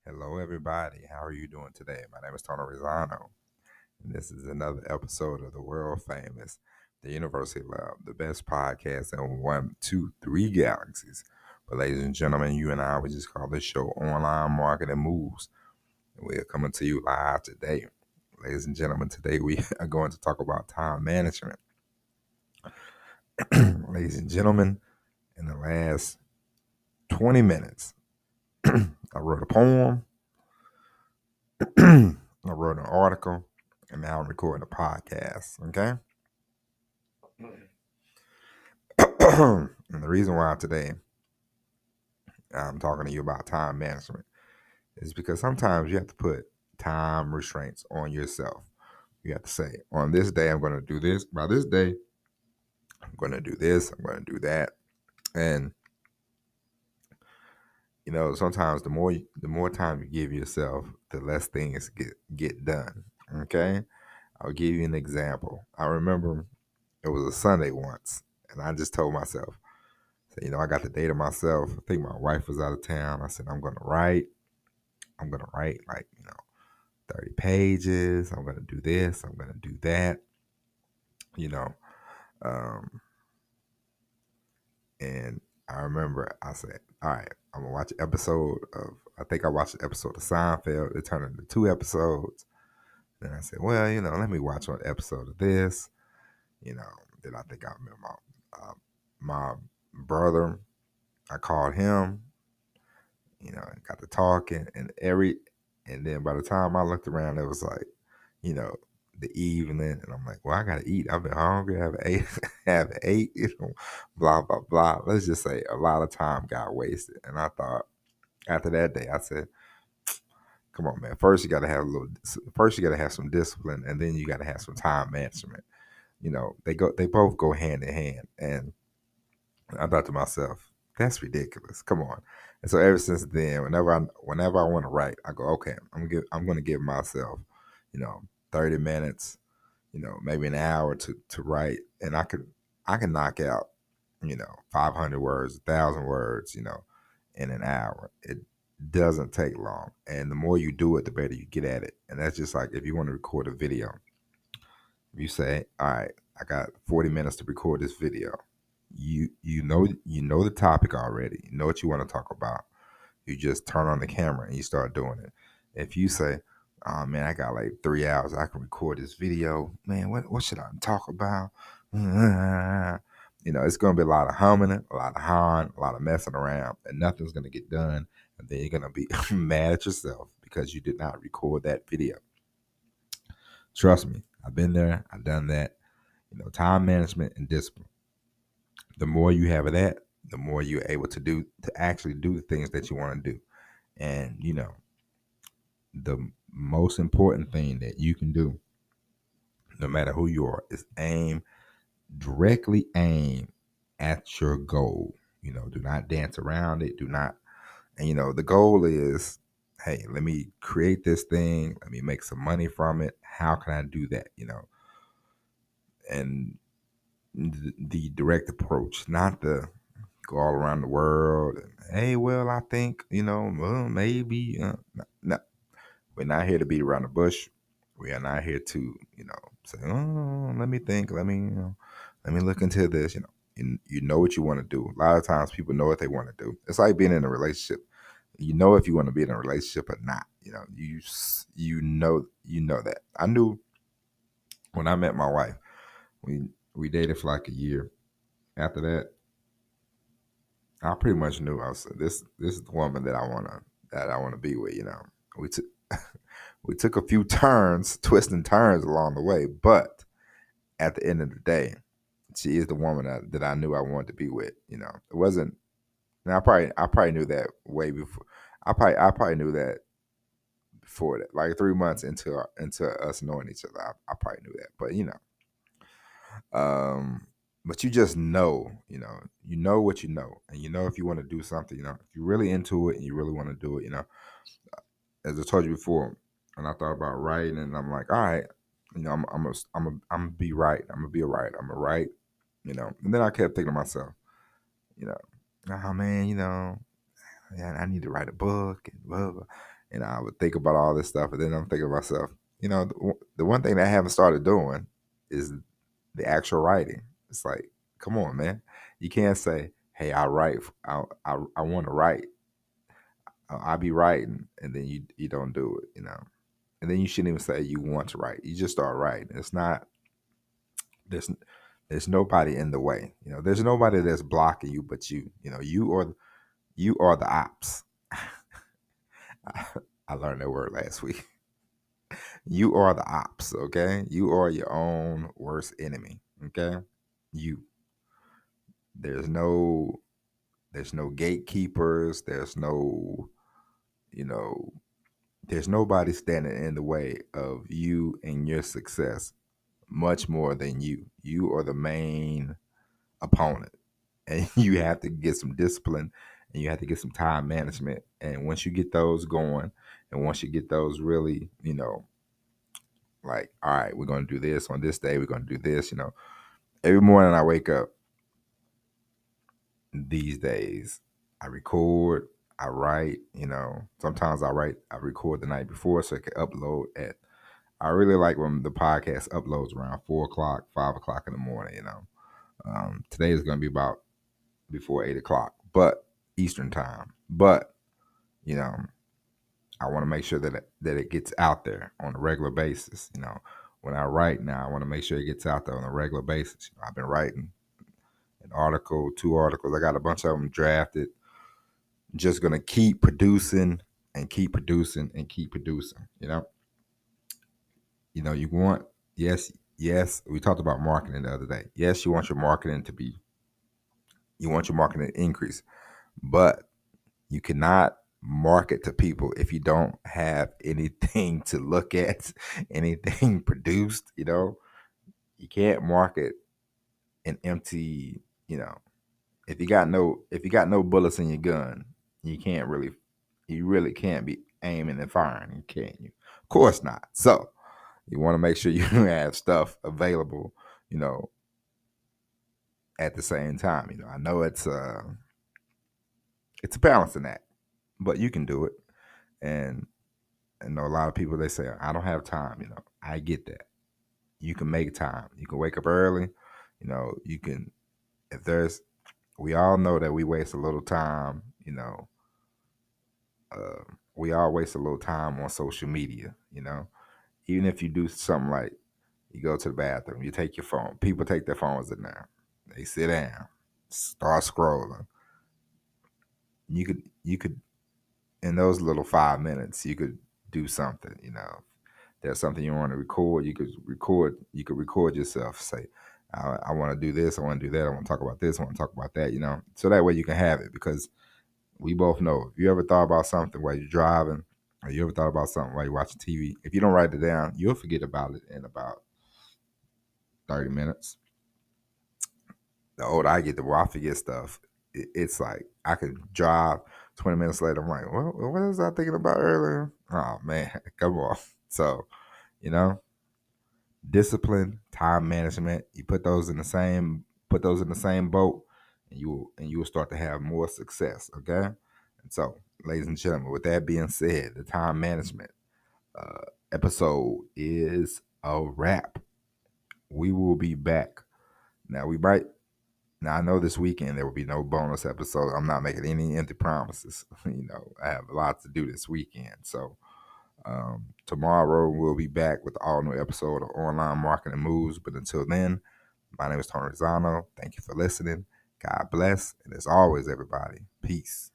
Hello, everybody. How are you doing today? My name is Tony Rizano, and this is another episode of the world famous The University Lab, the best podcast in one, two, three galaxies. But, ladies and gentlemen, you and I, we just call this show Online Marketing Moves. And we are coming to you live today. Ladies and gentlemen, today we are going to talk about time management. Ladies and gentlemen, in the last 20 minutes, I wrote a poem. I wrote an article, and now I'm recording a podcast. Okay. And the reason why today I'm talking to you about time management is because sometimes you have to put time restraints on yourself. You have to say, on this day, I'm going to do this. By this day, I'm going to do this. I'm going to do that. And sometimes the more time you give yourself, the less things get done. Okay. I'll give you an example. I remember it was a Sunday once, and I just told myself, so, I got the day to myself. I think my wife was out of town. I said, I'm going to write. I'm going to write like, 30 pages. I'm going to do this. I'm going to do that, you know. Um, and I remember I said, all right, I'm going to watch an episode of, I think I watched an episode of Seinfeld. It turned into 2 episodes. Then I said, well, let me watch one episode of this. Then I think I remember my brother. I called him, and got to talking, and then by the time I looked around, it was like, you know, the evening, and I'm like, well, I gotta eat. I've been hungry. I haven't ate, haven't ate, blah blah blah. Let's just say a lot of time got wasted, and I thought after that day, I said, come on, man. First you gotta have some discipline, and then you gotta have some time management. They both go hand in hand, and I thought to myself, that's ridiculous. Come on. And so ever since then, whenever I want to write, I go, okay, I'm gonna give myself, you know, 30 minutes, maybe an hour to write, and I can knock out, 500 words, 1,000 words, in an hour. It doesn't take long, and the more you do it, the better you get at it. And that's just like if you want to record a video, you say, all right, I got 40 minutes to record this video. You know the topic already. You know what you want to talk about. You just turn on the camera and you start doing it. If you say, "Oh man, I got like 3 hours, I can record this video." Man, what should I talk about? It's gonna be a lot of humming, a lot of hawing, a lot of messing around, and nothing's gonna get done. And then you're gonna be mad at yourself because you did not record that video. Trust me, I've been there, I've done that. Time management and discipline. The more you have of that, the more you're able to actually do the things that you want to do. And the most important thing that you can do, no matter who you are, is directly aim at your goal. Do not dance around it. Do not, and the goal is, hey, let me create this thing. Let me make some money from it. How can I do that? And the direct approach, not the go all around the world. And, hey, well, I think, well, maybe. No, we're not here to beat around the bush. We are not here to, say, oh, let me think. Let me look into this. You know what you want to do. A lot of times people know what they want to do. It's like being in a relationship. You know if you want to be in a relationship or not. You know that. I knew when I met my wife. We dated for like a year. After that, I pretty much knew I was this is the woman that I wanna be with. We took we took a few turns, twists and turns along the way, but at the end of the day, she is the woman that I knew I wanted to be with. It wasn't. And I probably knew that way before. I probably knew that before that, like 3 months into us knowing each other. I probably knew that, um, but you just know, you know what you know, and if you want to do something, if you're really into it and you really want to do it, as I told you before, and I thought about writing, and I'm like, all right, I'm gonna be right. I'm gonna be a writer. I'm gonna write, And then I kept thinking to myself, you know, oh man, yeah, I need to write a book and blah blah. And I would think about all this stuff, and then I'm thinking to myself, the one thing that I haven't started doing is the actual writing. It's like, come on, man. You can't say, "Hey, I write. I want to write. I'll be writing," and then you don't do it. And then you shouldn't even say you want to write. You just start writing. It's not there's there's nobody in the way. There's nobody that's blocking you but you. You are the ops. I learned that word last week. You are the ops, okay? You are your own worst enemy, okay? You. There's no there's no gatekeepers, you know, there's nobody standing in the way of you and your success much more than you. You are the main opponent. And you have to get some discipline and you have to get some time management. And once you get those going, and once you get those really, like, all right, we're going to do this on this day, we're going to do this, every morning I wake up these days, I record, I write, sometimes I record the night before so I can upload I really like when the podcast uploads around 4 o'clock, 5 o'clock in the morning. Today is going to be about before 8 o'clock, but Eastern time. But you know, I want to make sure that it gets out there on a regular basis. When I write now, I want to make sure it gets out there on a regular basis. I've been writing an article, 2 articles. I got a bunch of them drafted. Just gonna keep producing and keep producing and keep producing. You want yes. We talked about marketing the other day. Yes, you want your marketing to increase, but you cannot market to people if you don't have anything to look at, anything produced. You can't market an empty. If you got no bullets in your gun, you really can't be aiming and firing, can you? Of course not. So you want to make sure you have stuff available, at the same time. I know it's a balancing act, but you can do it. And I know a lot of people, they say, I don't have time. I get that. You can make time. You can wake up early. You can, if there's, we all know that we waste a little time, we all waste a little time on social media, even if you do something like you go to the bathroom, you take your phone. People take their phones in there. They sit down, start scrolling. You could in those little 5 minutes, you could do something. There's something you want to record. You could record yourself. Say, I want to do this. I want to do that. I want to talk about this. I want to talk about that. So that way you can have it, because we both know, if you ever thought about something while you're driving, or you ever thought about something while you're watching TV, if you don't write it down, you'll forget about it in about 30 minutes. The older I get, the more I forget stuff. It's like I could drive 20 minutes later. I'm like, well, what was I thinking about earlier? Oh man, come on. So, you know, discipline, time management. You put those in the same boat, and you will start to have more success. Okay, and so, ladies and gentlemen, with that being said, the time management episode is a wrap. We will be back. Now we might. Now I know this weekend there will be no bonus episode. I'm not making any empty promises. I have a lot to do this weekend. So tomorrow we'll be back with the all new episode of Online Marketing Moves. But until then, my name is Tony Rosano. Thank you for listening. God bless. And as always, everybody, peace.